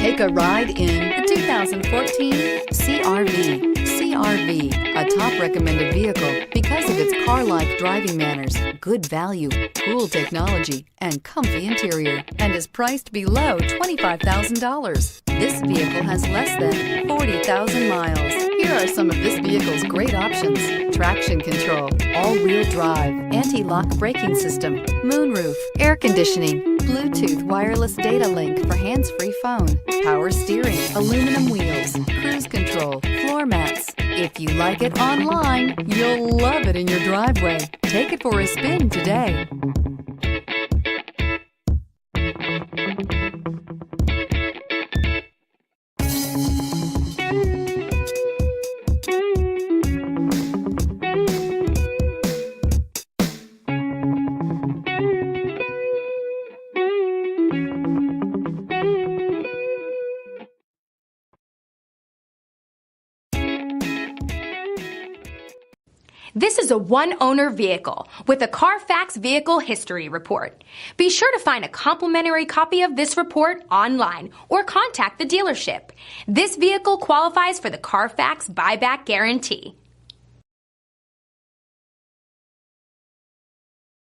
Take a ride in the 2014 CR-V. CR-V, a top recommended vehicle because of its car-like driving manners, good value, cool technology, and comfy interior, and is priced below $25,000. This vehicle has less than 40,000 miles. Here are some of this vehicle's great options: traction control, all-wheel drive, anti-lock braking system, moonroof, air conditioning, Bluetooth wireless data link for hands-free phone, power steering, aluminum wheels, cruise control, floor mats. If you like it online, you'll love it in your driveway. Take it for a spin today. This is a one-owner vehicle with a Carfax Vehicle History Report. Be sure to find a complimentary copy of this report online or contact the dealership. This vehicle qualifies for the Carfax Buyback Guarantee.